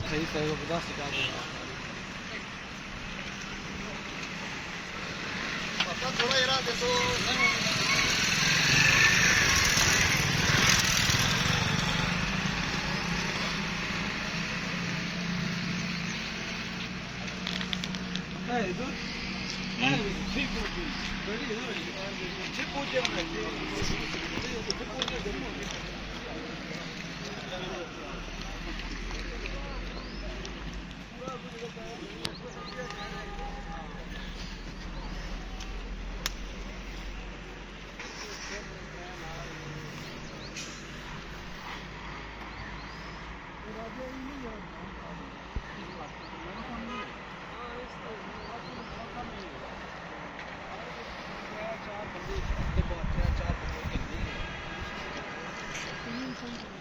सही सही वो बता सिखा दो पापा थोड़ा जरा देखो इधर ठीक होगी रेडी है ठीक हो जाएगा चार बंदे